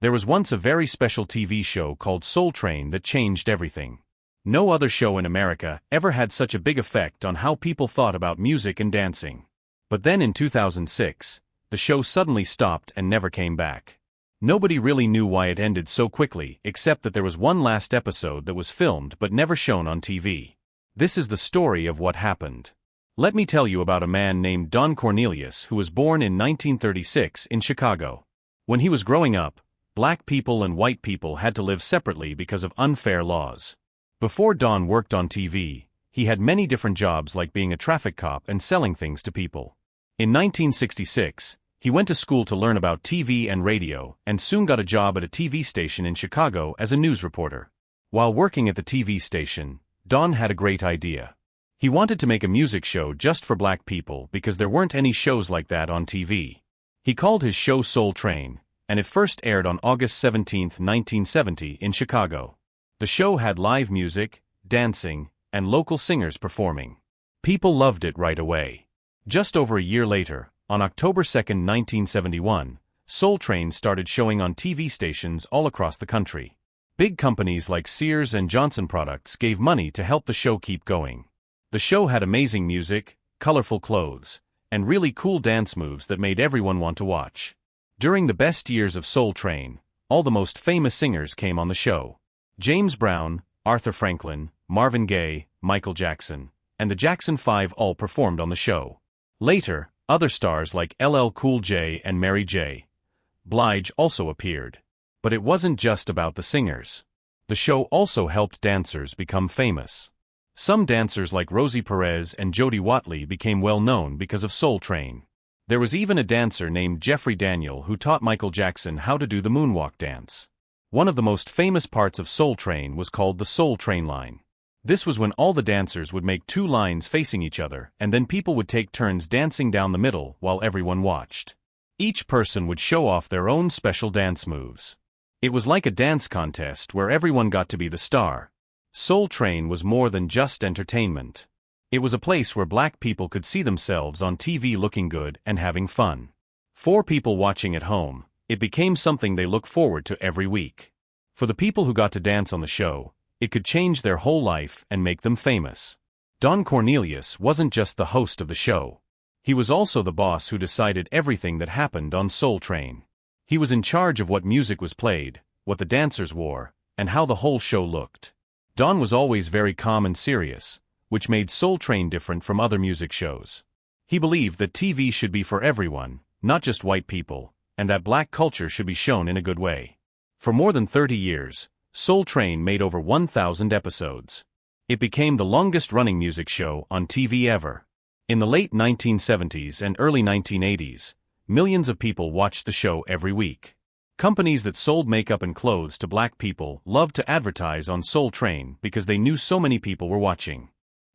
There was once a very special TV show called Soul Train that changed everything. No other show in America ever had such a big effect on how people thought about music and dancing. But then in 2006, the show suddenly stopped and never came back. Nobody really knew why it ended so quickly, except that there was one last episode that was filmed but never shown on TV. This is the story of what happened. Let me tell you about a man named Don Cornelius who was born in 1936 in Chicago. When he was growing up, black people and white people had to live separately because of unfair laws. Before Don worked on TV, he had many different jobs like being a traffic cop and selling things to people. In 1966, he went to school to learn about TV and radio and soon got a job at a TV station in Chicago as a news reporter. While working at the TV station, Don had a great idea. He wanted to make a music show just for black people because there weren't any shows like that on TV. He called his show Soul Train, and it first aired on August 17, 1970 in Chicago. The show had live music, dancing, and local singers performing. People loved it right away. Just over a year later, on October 2, 1971, Soul Train started showing on TV stations all across the country. Big companies like Sears and Johnson Products gave money to help the show keep going. The show had amazing music, colorful clothes, and really cool dance moves that made everyone want to watch. During the best years of Soul Train, all the most famous singers came on the show. James Brown, Arthur Franklin, Marvin Gaye, Michael Jackson, and the Jackson 5 all performed on the show. Later, other stars like LL Cool J and Mary J. Blige also appeared. But it wasn't just about the singers. The show also helped dancers become famous. Some dancers like Rosie Perez and Jody Watley became well known because of Soul Train. There was even a dancer named Jeffrey Daniel who taught Michael Jackson how to do the moonwalk dance. One of the most famous parts of Soul Train was called the Soul Train line. This was when all the dancers would make two lines facing each other and then people would take turns dancing down the middle while everyone watched. Each person would show off their own special dance moves. It was like a dance contest where everyone got to be the star. Soul Train was more than just entertainment. It was a place where black people could see themselves on TV looking good and having fun. For people watching at home, it became something they look forward to every week. For the people who got to dance on the show, it could change their whole life and make them famous. Don Cornelius wasn't just the host of the show. He was also the boss who decided everything that happened on Soul Train. He was in charge of what music was played, what the dancers wore, and how the whole show looked. Don was always very calm and serious, which made Soul Train different from other music shows. He believed that TV should be for everyone, not just white people, and that black culture should be shown in a good way. For more than 30 years, Soul Train made over 1,000 episodes. It became the longest-running music show on TV ever. In the late 1970s and early 1980s, millions of people watched the show every week. Companies that sold makeup and clothes to black people loved to advertise on Soul Train because they knew so many people were watching.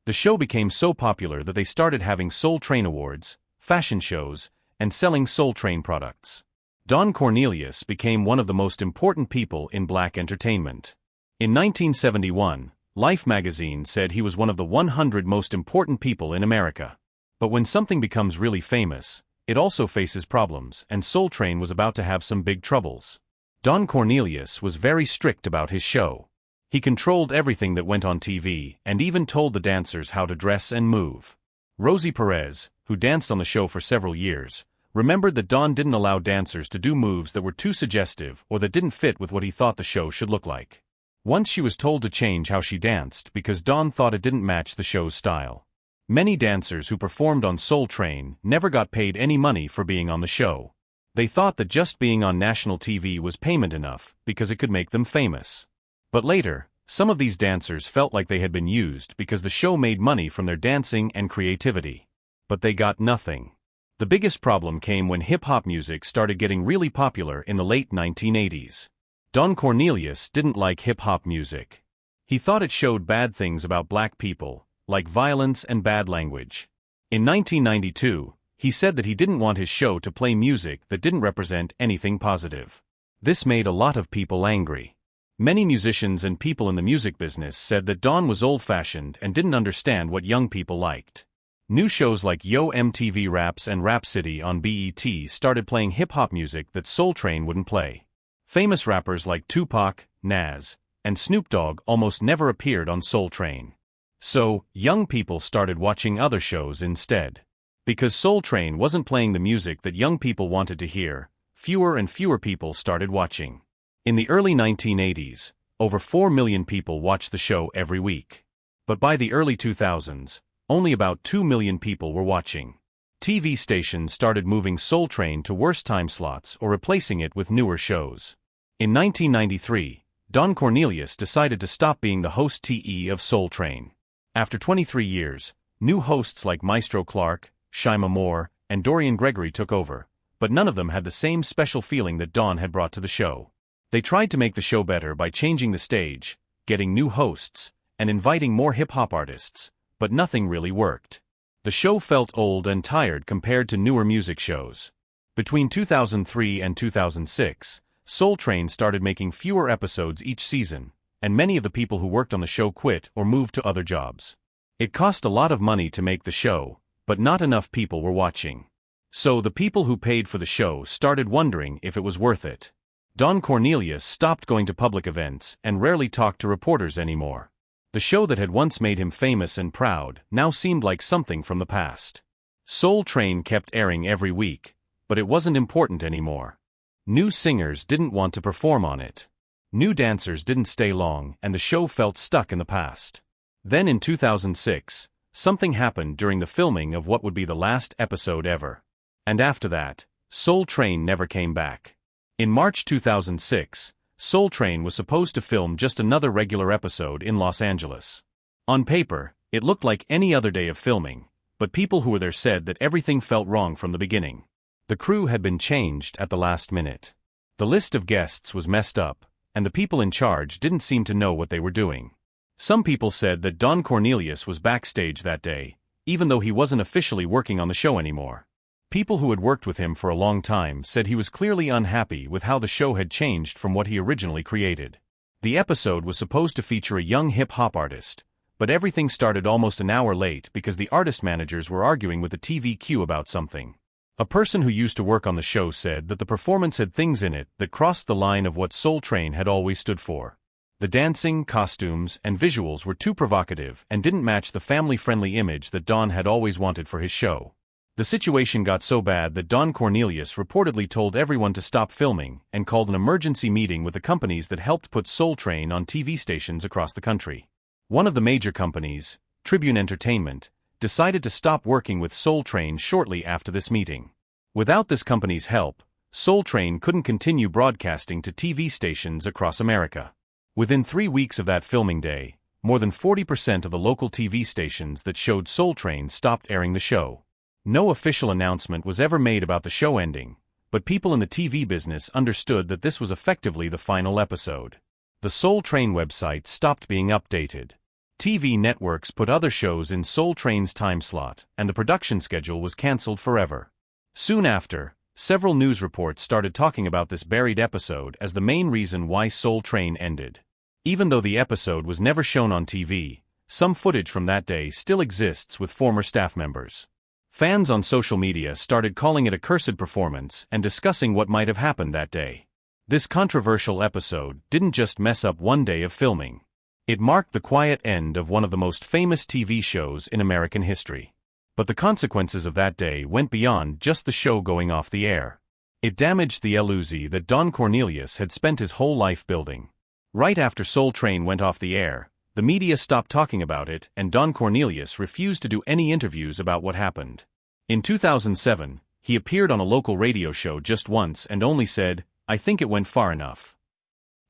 The show became so popular that they started having Soul Train awards, fashion shows, and selling Soul Train products. Don Cornelius became one of the most important people in black entertainment. In 1971, Life magazine said he was one of the 100 most important people in America. But when something becomes really famous, it also faces problems, and Soul Train was about to have some big troubles. Don Cornelius was very strict about his show. He controlled everything that went on TV and even told the dancers how to dress and move. Rosie Perez, who danced on the show for several years, remembered that Don didn't allow dancers to do moves that were too suggestive or that didn't fit with what he thought the show should look like. Once she was told to change how she danced because Don thought it didn't match the show's style. Many dancers who performed on Soul Train never got paid any money for being on the show. They thought that just being on national TV was payment enough because it could make them famous. But later, some of these dancers felt like they had been used because the show made money from their dancing and creativity. But they got nothing. The biggest problem came when hip-hop music started getting really popular in the late 1980s. Don Cornelius didn't like hip-hop music. He thought it showed bad things about black people, like violence and bad language. In 1992, he said that he didn't want his show to play music that didn't represent anything positive. This made a lot of people angry. Many musicians and people in the music business said that Don was old-fashioned and didn't understand what young people liked. New shows like Yo MTV Raps and Rap City on BET started playing hip-hop music that Soul Train wouldn't play. Famous rappers like Tupac, Nas, and Snoop Dogg almost never appeared on Soul Train. So, young people started watching other shows instead. Because Soul Train wasn't playing the music that young people wanted to hear, fewer and fewer people started watching. In the early 1980s, over 4 million people watched the show every week. But by the early 2000s, only about 2 million people were watching. TV stations started moving Soul Train to worse time slots or replacing it with newer shows. In 1993, Don Cornelius decided to stop being the host of Soul Train. After 23 years, new hosts like Maestro Clark, Shima Moore, and Dorian Gregory took over, but none of them had the same special feeling that Don had brought to the show. They tried to make the show better by changing the stage, getting new hosts, and inviting more hip-hop artists, but nothing really worked. The show felt old and tired compared to newer music shows. Between 2003 and 2006, Soul Train started making fewer episodes each season, and many of the people who worked on the show quit or moved to other jobs. It cost a lot of money to make the show, but not enough people were watching. So the people who paid for the show started wondering if it was worth it. Don Cornelius stopped going to public events and rarely talked to reporters anymore. The show that had once made him famous and proud now seemed like something from the past. Soul Train kept airing every week, but it wasn't important anymore. New singers didn't want to perform on it. New dancers didn't stay long, and the show felt stuck in the past. Then in 2006, something happened during the filming of what would be the last episode ever. And after that, Soul Train never came back. In March 2006, Soul Train was supposed to film just another regular episode in Los Angeles. On paper, it looked like any other day of filming, but people who were there said that everything felt wrong from the beginning. The crew had been changed at the last minute. The list of guests was messed up, and the people in charge didn't seem to know what they were doing. Some people said that Don Cornelius was backstage that day, even though he wasn't officially working on the show anymore. People who had worked with him for a long time said he was clearly unhappy with how the show had changed from what he originally created. The episode was supposed to feature a young hip-hop artist, but everything started almost an hour late because the artist managers were arguing with the TV queue about something. A person who used to work on the show said that the performance had things in it that crossed the line of what Soul Train had always stood for. The dancing, costumes, and visuals were too provocative and didn't match the family-friendly image that Don had always wanted for his show. The situation got so bad that Don Cornelius reportedly told everyone to stop filming and called an emergency meeting with the companies that helped put Soul Train on TV stations across the country. One of the major companies, Tribune Entertainment, decided to stop working with Soul Train shortly after this meeting. Without this company's help, Soul Train couldn't continue broadcasting to TV stations across America. Within 3 weeks of that filming day, more than 40% of the local TV stations that showed Soul Train stopped airing the show. No official announcement was ever made about the show ending, but people in the TV business understood that this was effectively the final episode. The Soul Train website stopped being updated. TV networks put other shows in Soul Train's time slot, and the production schedule was cancelled forever. Soon after, several news reports started talking about this buried episode as the main reason why Soul Train ended. Even though the episode was never shown on TV, some footage from that day still exists with former staff members. Fans on social media started calling it a cursed performance and discussing what might have happened that day. This controversial episode didn't just mess up one day of filming. It marked the quiet end of one of the most famous TV shows in American history. But the consequences of that day went beyond just the show going off the air. It damaged the illusion that Don Cornelius had spent his whole life building. Right after Soul Train went off the air, the media stopped talking about it and Don Cornelius refused to do any interviews about what happened. In 2007, he appeared on a local radio show just once and only said, "I think it went far enough."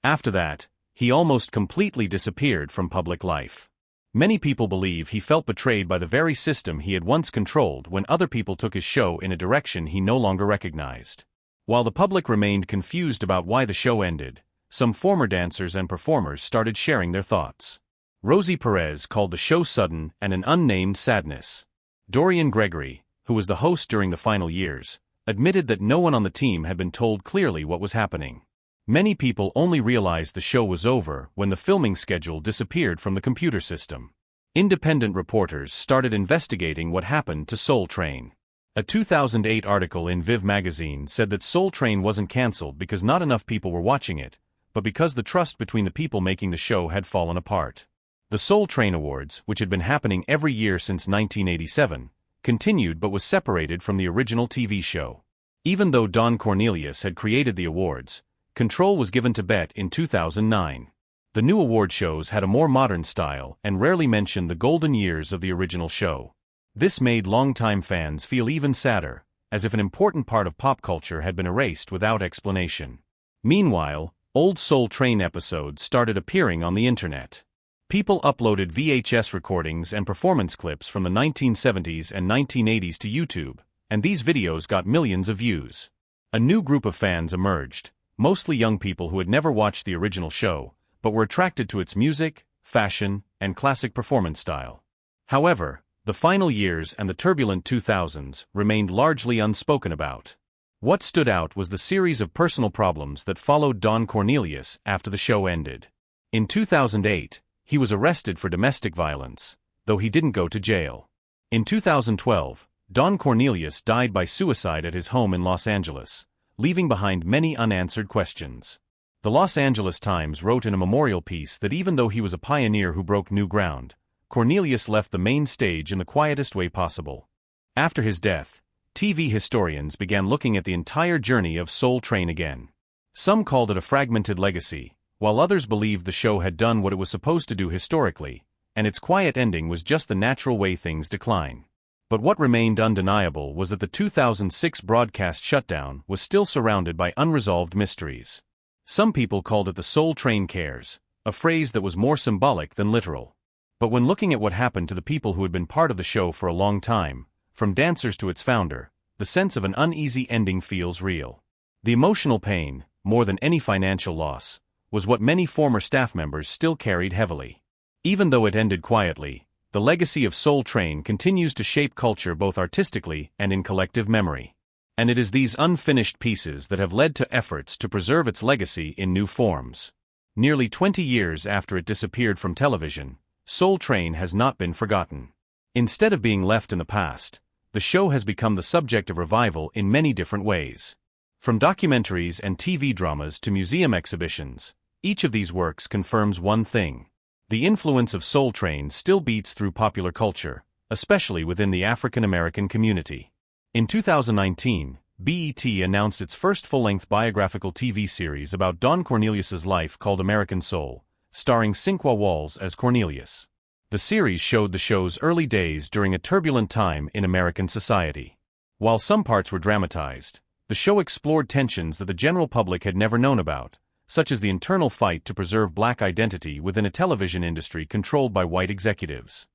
After that, he almost completely disappeared from public life. Many people believe he felt betrayed by the very system he had once controlled when other people took his show in a direction he no longer recognized. While the public remained confused about why the show ended, some former dancers and performers started sharing their thoughts. Rosie Perez called the show sudden and an unnamed sadness. Dorian Gregory, who was the host during the final years, admitted that no one on the team had been told clearly what was happening. Many people only realized the show was over when the filming schedule disappeared from the computer system. Independent reporters started investigating what happened to Soul Train. A 2008 article in Viv magazine said that Soul Train wasn't cancelled because not enough people were watching it, but because the trust between the people making the show had fallen apart. The Soul Train Awards, which had been happening every year since 1987, continued but was separated from the original TV show. Even though Don Cornelius had created the awards, control was given to BET in 2009. The new award shows had a more modern style and rarely mentioned the golden years of the original show. This made longtime fans feel even sadder, as if an important part of pop culture had been erased without explanation. Meanwhile, old Soul Train episodes started appearing on the internet. People uploaded VHS recordings and performance clips from the 1970s and 1980s to YouTube, and these videos got millions of views. A new group of fans emerged, mostly young people who had never watched the original show, but were attracted to its music, fashion, and classic performance style. However, the final years and the turbulent 2000s remained largely unspoken about. What stood out was the series of personal problems that followed Don Cornelius after the show ended. In 2008, he was arrested for domestic violence, though he didn't go to jail. In 2012, Don Cornelius died by suicide at his home in Los Angeles, leaving behind many unanswered questions. The Los Angeles Times wrote in a memorial piece that even though he was a pioneer who broke new ground, Cornelius left the main stage in the quietest way possible. After his death, TV historians began looking at the entire journey of Soul Train again. Some called it a fragmented legacy, while others believed the show had done what it was supposed to do historically, and its quiet ending was just the natural way things decline. But what remained undeniable was that the 2006 broadcast shutdown was still surrounded by unresolved mysteries. Some people called it the Soul Train Cares, a phrase that was more symbolic than literal. But when looking at what happened to the people who had been part of the show for a long time, from dancers to its founder, the sense of an uneasy ending feels real. The emotional pain, more than any financial loss, was what many former staff members still carried heavily. Even though it ended quietly, the legacy of Soul Train continues to shape culture both artistically and in collective memory. And it is these unfinished pieces that have led to efforts to preserve its legacy in new forms. Nearly 20 years after it disappeared from television, Soul Train has not been forgotten. Instead of being left in the past, the show has become the subject of revival in many different ways. From documentaries and TV dramas to museum exhibitions, each of these works confirms one thing: the influence of Soul Train still beats through popular culture, especially within the African American community. In 2019, BET announced its first full-length biographical TV series about Don Cornelius's life called American Soul, starring Sinqua Walls as Cornelius. The series showed the show's early days during a turbulent time in American society. While some parts were dramatized, the show explored tensions that the general public had never known about, such as the internal fight to preserve black identity within a television industry controlled by white executives.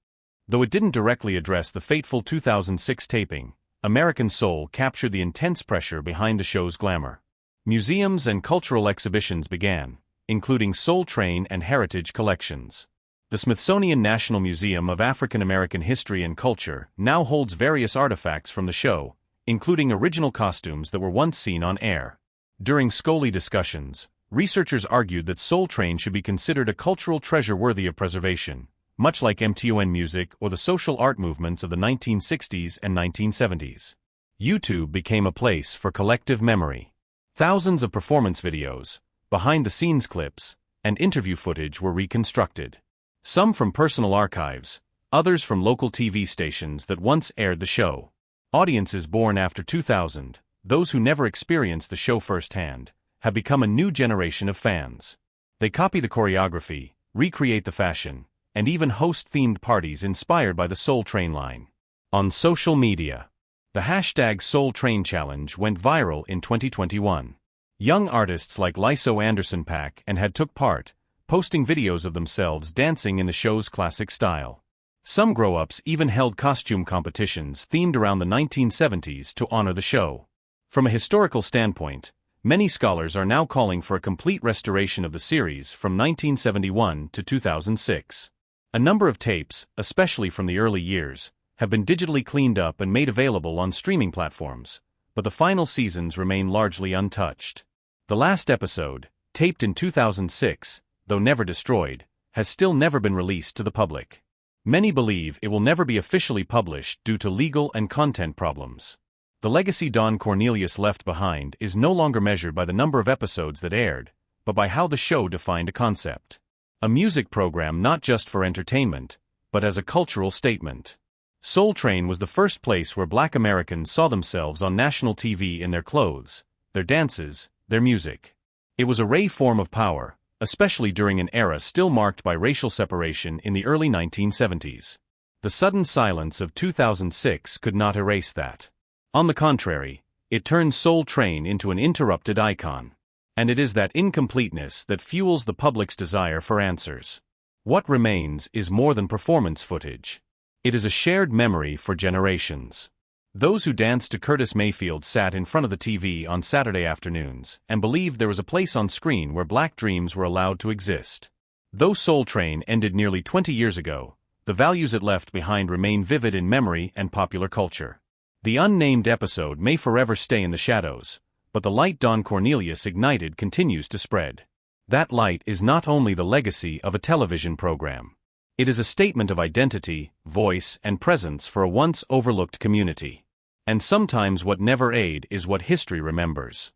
Though it didn't directly address the fateful 2006 taping, American Soul captured the intense pressure behind the show's glamour. Museums and cultural exhibitions began, including Soul Train and Heritage collections. The Smithsonian National Museum of African American History and Culture now holds various artifacts from the show, including original costumes that were once seen on air. During Scully discussions, researchers argued that Soul Train should be considered a cultural treasure worthy of preservation, much like MTON music or the social art movements of the 1960s and 1970s. YouTube became a place for collective memory. Thousands of performance videos, behind-the-scenes clips, and interview footage were reconstructed. Some from personal archives, others from local TV stations that once aired the show. Audiences born after 2000, those who never experienced the show firsthand, have become a new generation of fans. They copy the choreography, recreate the fashion, and even host themed parties inspired by the Soul Train line. On social media, the hashtag Soul Train Challenge went viral in 2021. Young artists like Lyso Anderson Paak and had took part, posting videos of themselves dancing in the show's classic style. Some grown-ups even held costume competitions themed around the 1970s to honor the show. From a historical standpoint, many scholars are now calling for a complete restoration of the series from 1971 to 2006. A number of tapes, especially from the early years, have been digitally cleaned up and made available on streaming platforms, but the final seasons remain largely untouched. The last episode, taped in 2006, though never destroyed, has still never been released to the public. Many believe it will never be officially published due to legal and content problems. The legacy Don Cornelius left behind is no longer measured by the number of episodes that aired, but by how the show defined a concept. A music program not just for entertainment, but as a cultural statement. Soul Train was the first place where Black Americans saw themselves on national TV in their clothes, their dances, their music. It was a rare form of power, especially during an era still marked by racial separation in the early 1970s. The sudden silence of 2006 could not erase that. On the contrary, it turned Soul Train into an interrupted icon. And it is that incompleteness that fuels the public's desire for answers. What remains is more than performance footage. It is a shared memory for generations. Those who danced to Curtis Mayfield sat in front of the TV on Saturday afternoons and believed there was a place on screen where black dreams were allowed to exist. Though Soul Train ended nearly 20 years ago, the values it left behind remain vivid in memory and popular culture. The unnamed episode may forever stay in the shadows, but the light Don Cornelius ignited continues to spread. That light is not only the legacy of a television program. It is a statement of identity, voice, and presence for a once overlooked community. And sometimes what never aired is what history remembers.